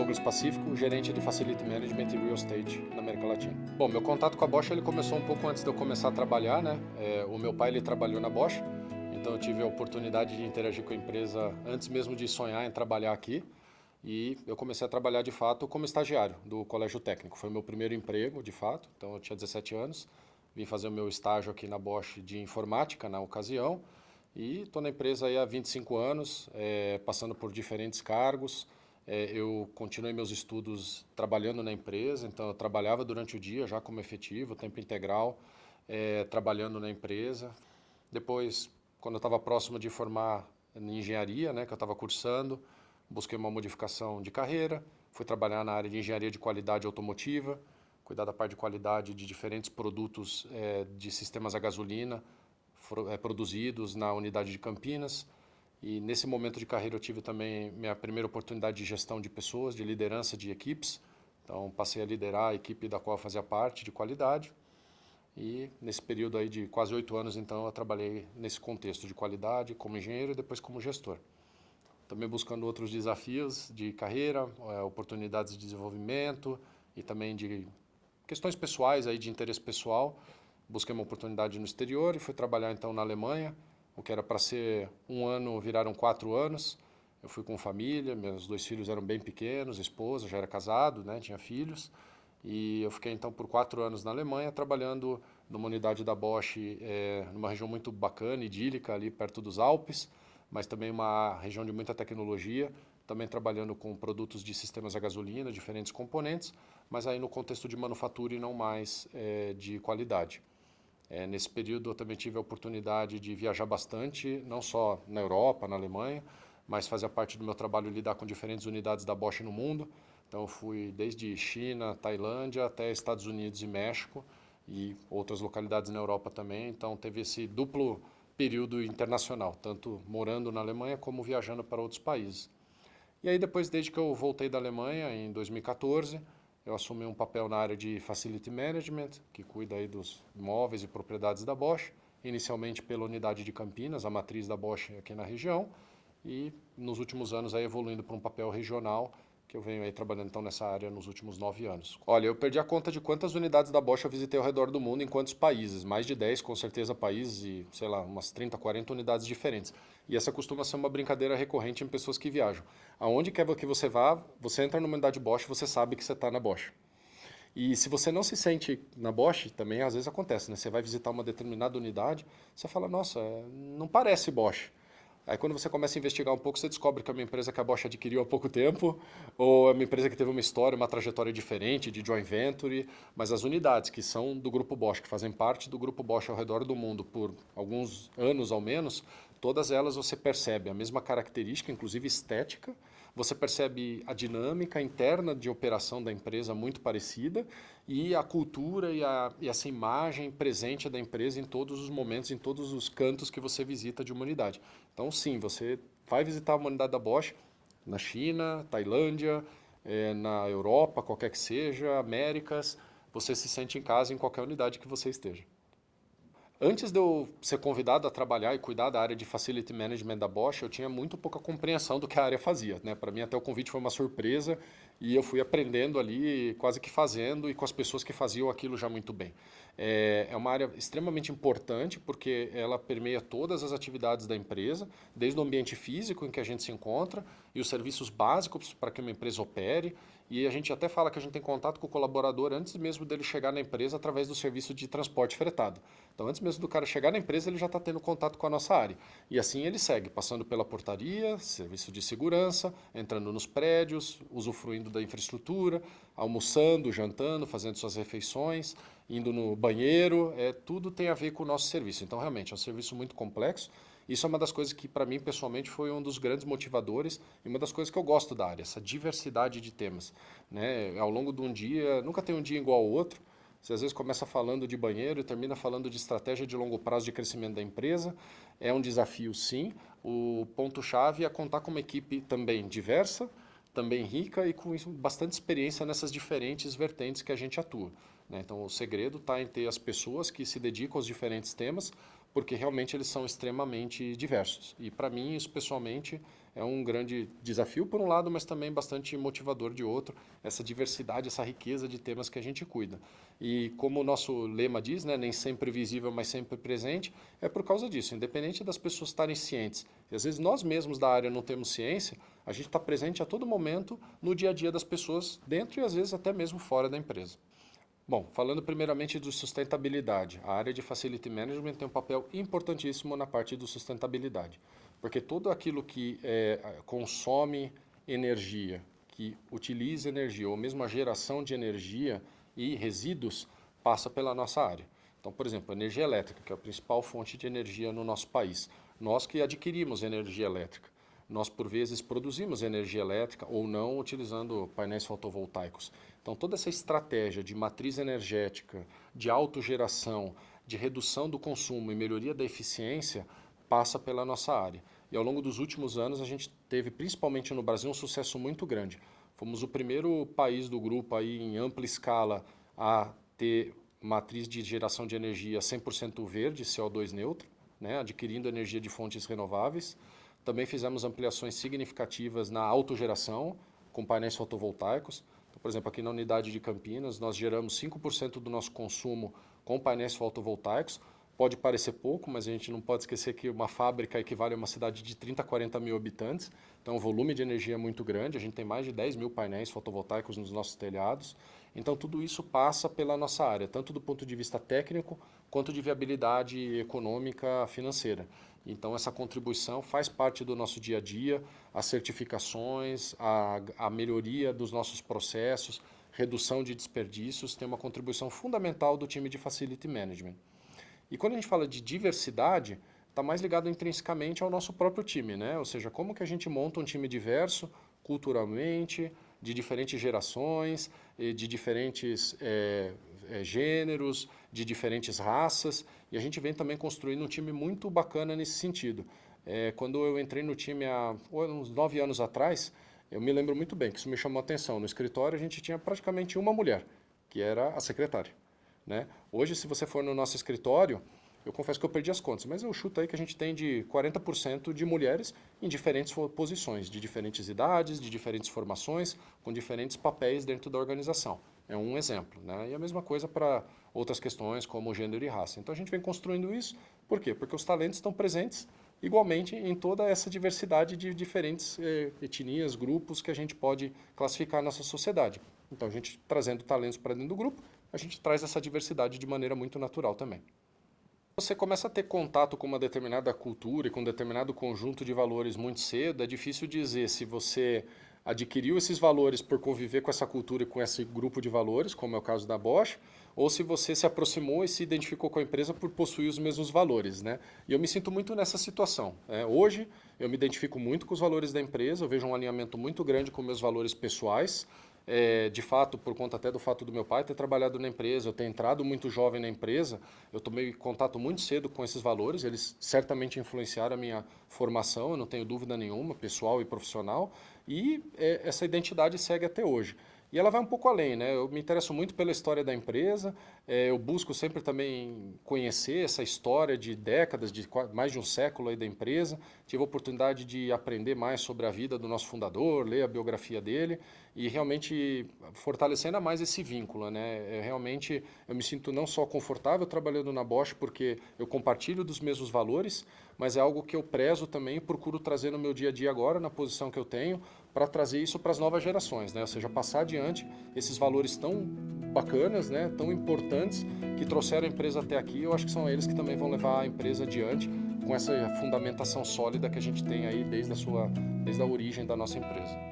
Douglas Pacífico, gerente de Facility Management e Real Estate na América Latina. Bom, meu contato com a Bosch ele começou um pouco antes de eu começar a trabalhar, né? O meu pai ele trabalhou na Bosch, então eu tive a oportunidade de interagir com a empresa antes mesmo de sonhar em trabalhar aqui. E eu comecei a trabalhar de fato como estagiário do Colégio Técnico. Foi o meu primeiro emprego, de fato, então eu tinha 17 anos. Vim fazer o meu estágio aqui na Bosch de informática na ocasião. E estou na empresa aí há 25 anos, passando por diferentes cargos. Eu continuei meus estudos trabalhando na empresa, então eu trabalhava durante o dia já como efetivo, tempo integral, trabalhando na empresa. Depois, quando eu estava próximo de formar em engenharia, né, que eu estava cursando, busquei uma modificação de carreira, fui trabalhar na área de engenharia de qualidade automotiva, cuidar da parte de qualidade de diferentes produtos de sistemas a gasolina produzidos na unidade de Campinas. E nesse momento de carreira eu tive também minha primeira oportunidade de gestão de pessoas, de liderança de equipes. Então passei a liderar a equipe da qual eu fazia parte de qualidade. E nesse período aí de quase 8 anos, então, eu trabalhei nesse contexto de qualidade como engenheiro e depois como gestor. Também buscando outros desafios de carreira, oportunidades de desenvolvimento e também de questões pessoais, aí, de interesse pessoal. Busquei uma oportunidade no exterior e fui trabalhar então na Alemanha, o que era para ser 1 ano, viraram 4 anos. Eu fui com família, meus 2 filhos eram bem pequenos, esposa, já era casado, né, tinha filhos. E eu fiquei então por 4 anos na Alemanha, trabalhando numa unidade da Bosch, numa região muito bacana, idílica, ali perto dos Alpes, mas também uma região de muita tecnologia, também trabalhando com produtos de sistemas a gasolina, diferentes componentes, mas aí no contexto de manufatura e não mais de qualidade. Nesse período eu também tive a oportunidade de viajar bastante, não só na Europa, na Alemanha, mas fazia parte do meu trabalho lidar com diferentes unidades da Bosch no mundo. Então eu fui desde China, Tailândia, até Estados Unidos e México e outras localidades na Europa também. Então teve esse duplo período internacional, tanto morando na Alemanha como viajando para outros países. E aí depois, desde que eu voltei da Alemanha, em 2014, eu assumi um papel na área de Facility Management, que cuida aí dos imóveis e propriedades da Bosch, inicialmente pela unidade de Campinas, a matriz da Bosch aqui na região, e nos últimos anos aí evoluindo para um papel regional, que eu venho aí trabalhando então nessa área nos últimos 9 anos. Olha, eu perdi a conta de quantas unidades da Bosch eu visitei ao redor do mundo, em quantos países, mais de 10 com certeza países e, sei lá, umas 30, 40 unidades diferentes. E essa costuma ser uma brincadeira recorrente em pessoas que viajam. Aonde quer que você vá, você entra numa unidade Bosch, você sabe que você está na Bosch. E se você não se sente na Bosch, também às vezes acontece, né? Você vai visitar uma determinada unidade, você fala, nossa, não parece Bosch. Aí quando você começa a investigar um pouco, você descobre que é uma empresa que a Bosch adquiriu há pouco tempo, ou é uma empresa que teve uma história, uma trajetória diferente de joint venture, mas as unidades que são do grupo Bosch, que fazem parte do grupo Bosch ao redor do mundo por alguns anos ao menos, todas elas você percebe a mesma característica, inclusive estética, você percebe a dinâmica interna de operação da empresa muito parecida e a cultura e essa imagem presente da empresa em todos os momentos, em todos os cantos que você visita de uma unidade. Então, sim, você vai visitar uma unidade da Bosch na China, Tailândia, na Europa, qualquer que seja, Américas, você se sente em casa em qualquer unidade que você esteja. Antes de eu ser convidado a trabalhar e cuidar da área de Facility Management da Bosch, eu tinha muito pouca compreensão do que a área fazia, né? Para mim, até o convite foi uma surpresa e eu fui aprendendo ali, quase que fazendo, e com as pessoas que faziam aquilo já muito bem. É uma área extremamente importante porque ela permeia todas as atividades da empresa, desde o ambiente físico em que a gente se encontra e os serviços básicos para que uma empresa opere. E a gente até fala que a gente tem contato com o colaborador antes mesmo dele chegar na empresa através do serviço de transporte fretado. Então, antes mesmo do cara chegar na empresa, ele já está tendo contato com a nossa área. E assim ele segue, passando pela portaria, serviço de segurança, entrando nos prédios, usufruindo da infraestrutura, almoçando, jantando, fazendo suas refeições, indo no banheiro, tudo tem a ver com o nosso serviço. Então, realmente, é um serviço muito complexo. Isso é uma das coisas que, para mim, pessoalmente, foi um dos grandes motivadores e uma das coisas que eu gosto da área, essa diversidade de temas, né? Ao longo de um dia, nunca tem um dia igual ao outro. Você às vezes começa falando de banheiro e termina falando de estratégia de longo prazo de crescimento da empresa. É um desafio, sim. O ponto-chave é contar com uma equipe também diversa, também rica e com bastante experiência nessas diferentes vertentes que a gente atua, né? Então, o segredo está em ter as pessoas que se dedicam aos diferentes temas, porque realmente eles são extremamente diversos. E para mim, isso pessoalmente, é um grande desafio por um lado, mas também bastante motivador de outro, essa diversidade, essa riqueza de temas que a gente cuida. E como o nosso lema diz, né, nem sempre visível, mas sempre presente, é por causa disso, independente das pessoas estarem cientes. E às vezes nós mesmos da área não temos ciência, a gente está presente a todo momento no dia a dia das pessoas, dentro e às vezes até mesmo fora da empresa. Bom, falando primeiramente de sustentabilidade, a área de Facility Management tem um papel importantíssimo na parte de sustentabilidade, porque tudo aquilo que consome energia, que utiliza energia, ou mesmo a geração de energia e resíduos, passa pela nossa área. Então, por exemplo, a energia elétrica, que é a principal fonte de energia no nosso país. Nós que adquirimos energia elétrica, nós por vezes produzimos energia elétrica ou não utilizando painéis fotovoltaicos. Então toda essa estratégia de matriz energética, de autogeração, de redução do consumo e melhoria da eficiência passa pela nossa área. E ao longo dos últimos anos a gente teve, principalmente no Brasil, um sucesso muito grande. Fomos o primeiro país do grupo aí em ampla escala a ter matriz de geração de energia 100% verde, CO2 neutro, né, adquirindo energia de fontes renováveis. Também fizemos ampliações significativas na autogeração, com painéis fotovoltaicos. Então, por exemplo, aqui na unidade de Campinas, nós geramos 5% do nosso consumo com painéis fotovoltaicos. Pode parecer pouco, mas a gente não pode esquecer que uma fábrica equivale a uma cidade de 30 a 40 mil habitantes. Então, o volume de energia é muito grande. A gente tem mais de 10 mil painéis fotovoltaicos nos nossos telhados. Então, tudo isso passa pela nossa área, tanto do ponto de vista técnico, quanto de viabilidade econômica financeira. Então, essa contribuição faz parte do nosso dia a dia, as certificações, a melhoria dos nossos processos, redução de desperdícios, tem uma contribuição fundamental do time de Facility Management. E quando a gente fala de diversidade, está mais ligado intrinsecamente ao nosso próprio time, né? Ou seja, como que a gente monta um time diverso, culturalmente, de diferentes gerações, de diferentes gêneros, de diferentes raças, e a gente vem também construindo um time muito bacana nesse sentido. Quando eu entrei no time há uns 9 anos atrás, eu me lembro muito bem que isso me chamou a atenção. No escritório a gente tinha praticamente uma mulher, que era a secretária, né? Hoje, se você for no nosso escritório, eu confesso que eu perdi as contas, mas eu chuto aí que a gente tem de 40% de mulheres em diferentes posições, de diferentes idades, de diferentes formações, com diferentes papéis dentro da organização. É um exemplo, né? E a mesma coisa para outras questões como gênero e raça. Então a gente vem construindo isso, por quê? Porque os talentos estão presentes igualmente em toda essa diversidade de diferentes etnias, grupos que a gente pode classificar na nossa sociedade. Então a gente trazendo talentos para dentro do grupo, a gente traz essa diversidade de maneira muito natural também. Você começa a ter contato com uma determinada cultura e com um determinado conjunto de valores muito cedo, é difícil dizer se você adquiriu esses valores por conviver com essa cultura e com esse grupo de valores, como é o caso da Bosch, ou se você se aproximou e se identificou com a empresa por possuir os mesmos valores, né? E eu me sinto muito nessa situação. Hoje, eu me identifico muito com os valores da empresa, eu vejo um alinhamento muito grande com meus valores pessoais. De fato, por conta até do fato do meu pai ter trabalhado na empresa, eu ter entrado muito jovem na empresa, eu tomei contato muito cedo com esses valores, eles certamente influenciaram a minha formação, eu não tenho dúvida nenhuma, pessoal e profissional, e essa identidade segue até hoje. E ela vai um pouco além, né? Eu me interesso muito pela história da empresa, eu busco sempre também conhecer essa história de décadas, de mais de um século aí da empresa. Tive a oportunidade de aprender mais sobre a vida do nosso fundador, ler a biografia dele e realmente fortalecer ainda mais esse vínculo, né? Realmente eu me sinto não só confortável trabalhando na Bosch porque eu compartilho dos mesmos valores, mas é algo que eu prezo também e procuro trazer no meu dia a dia agora, na posição que eu tenho, para trazer isso para as novas gerações, né? Ou seja, passar adiante esses valores tão bacanas, né? Tão importantes, que trouxeram a empresa até aqui. Eu acho que são eles que também vão levar a empresa adiante com essa fundamentação sólida que a gente tem aí desde a origem da nossa empresa.